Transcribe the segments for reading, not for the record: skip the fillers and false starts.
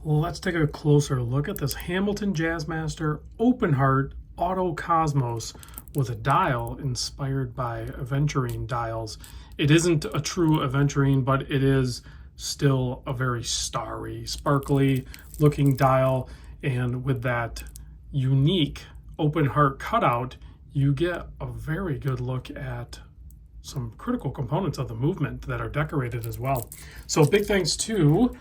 Let's take a closer look at this Hamilton Jazzmaster Open Heart Auto Cosmos with a dial inspired by aventurine dials. It isn't a true aventurine, but it is still a very starry, sparkly looking dial. And with that unique open heart cutout, you get a very good look at some critical components of the movement that are decorated as well. So big thanks to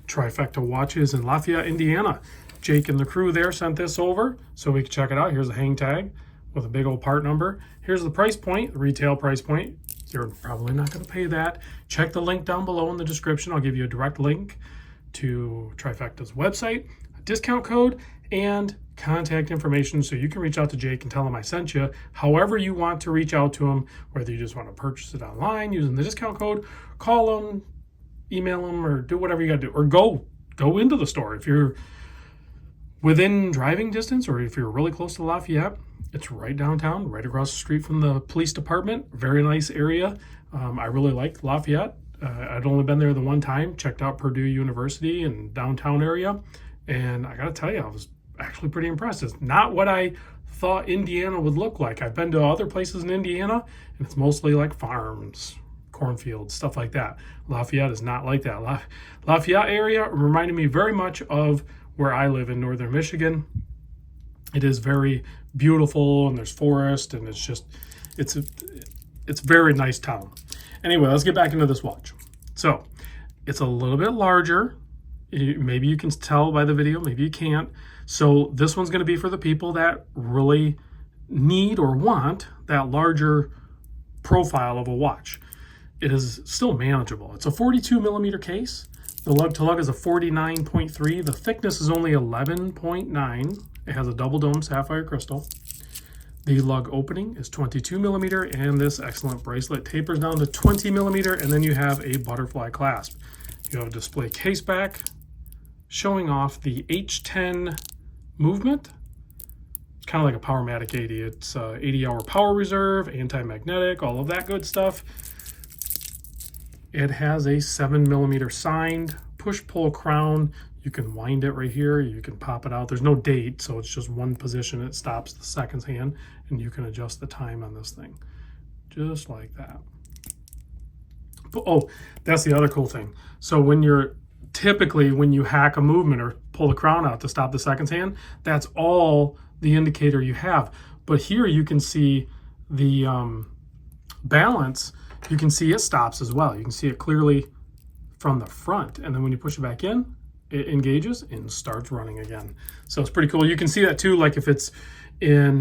Trifecta Watches in Lafayette, Indiana. Jake and the crew there sent this over so we can check it out. Here's a hang tag with a big old part number. Here's the price point, the retail price point. You're probably not going to pay that. Check the link down below in the description. I'll give you a direct link to Trifecta's website, a discount code, and contact information so you can reach out to Jake and tell him I sent you. However you want to reach out to him, whether you just want to purchase it online using the discount code, call him, email them, or do whatever you got to do, or go into the store. If you're within driving distance, or if you're really close to Lafayette, it's right downtown, right across the street from the police department. Very nice area. I really like Lafayette. I'd only been there the one time, checked out Purdue University and downtown area, and I gotta tell you, I was actually pretty impressed. It's not what I thought Indiana would look like. I've been to other places in Indiana, and it's mostly like farms, cornfields, stuff like that. Lafayette is not like that. Lafayette area reminded me very much of where I live in northern Michigan. It is very beautiful, and there's forest, and it's a very nice town. Anyway, let's get back into this watch. So it's a little bit larger. Maybe you can tell by the video, maybe you can't. So this one's going to be for the people that really need or want that larger profile of a watch. It is still manageable. It's a 42 millimeter case. The lug to lug is a 49.3. The thickness is only 11.9. It has a double dome sapphire crystal. The lug opening is 22 millimeter, and this excellent bracelet tapers down to 20 millimeter, and then you have a butterfly clasp. You have a display case back showing off the H10 movement. It's kind of like a Powermatic 80. It's 80-hour power reserve, anti-magnetic, all of that good stuff. It has a 7 millimeter signed push-pull crown. You can wind it right here. You can pop it out. There's no date, so it's just one position. It stops the seconds hand, and you can adjust the time on this thing, just like that. But, oh, that's the other cool thing. So when you hack a movement or pull the crown out to stop the seconds hand, that's all the indicator you have. But here you can see the balance. You can see it stops as well. You can see it clearly from the front, and then when you push it back in, it engages and starts running again. So it's pretty cool. You can see that too, like if it's in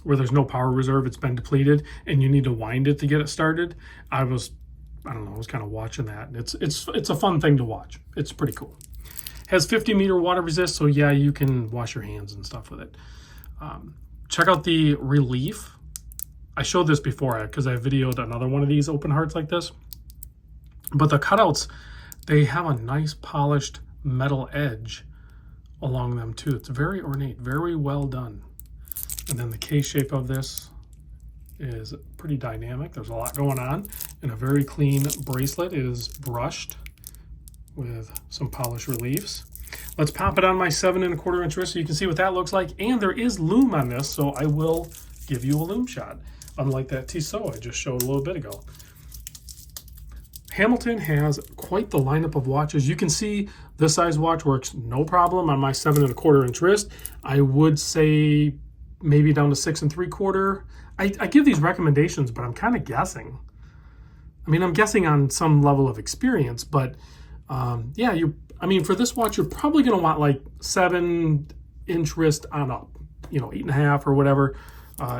where there's no power reserve, it's been depleted, and you need to wind it to get it started. I was kind of watching that. It's a fun thing to watch. It's pretty cool. Has 50-meter water resist, so yeah, you can wash your hands and stuff with it. Check out the relief. I showed this before because I videoed another one of these open hearts like this. But the cutouts, they have a nice polished metal edge along them too. It's very ornate, very well done. And then the case shape of this is pretty dynamic. There's a lot going on. And a very clean bracelet is brushed with some polished reliefs. Let's pop it on my 7 1/4 inch wrist so you can see what that looks like. And there is lume on this, so I will give you a lume shot, unlike that Tissot I just showed a little bit ago. Hamilton has quite the lineup of watches. You can see this size watch works no problem on my 7 1/4 inch wrist. I would say maybe down to 6 3/4. I give these recommendations, but I'm kind of guessing. I mean, I'm guessing on some level of experience, but yeah, for this watch, you're probably going to want like 7 inch wrist on up, 8.5 or whatever,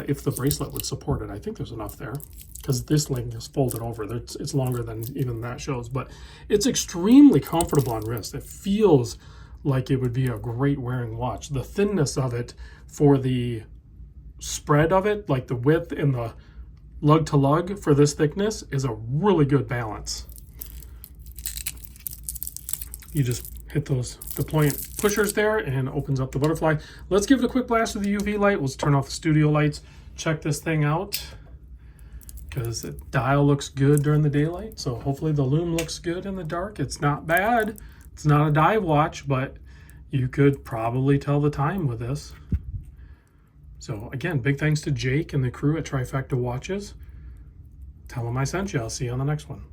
if the bracelet would support it. I think there's enough there because this link is folded over. It's longer than even that shows, but it's extremely comfortable on wrist. It feels like it would be a great wearing watch. The thinness of it for the spread of it, like the width and the lug to lug for this thickness, is a really good balance. You just hit those deployant pushers there and it opens up the butterfly. Let's give it a quick blast with the UV light. Let's turn off the studio lights. Check this thing out because the dial looks good during the daylight. So hopefully the lume looks good in the dark. It's not bad. It's not a dive watch, but you could probably tell the time with this. So again, big thanks to Jake and the crew at Trifecta Watches. Tell them I sent you. I'll see you on the next one.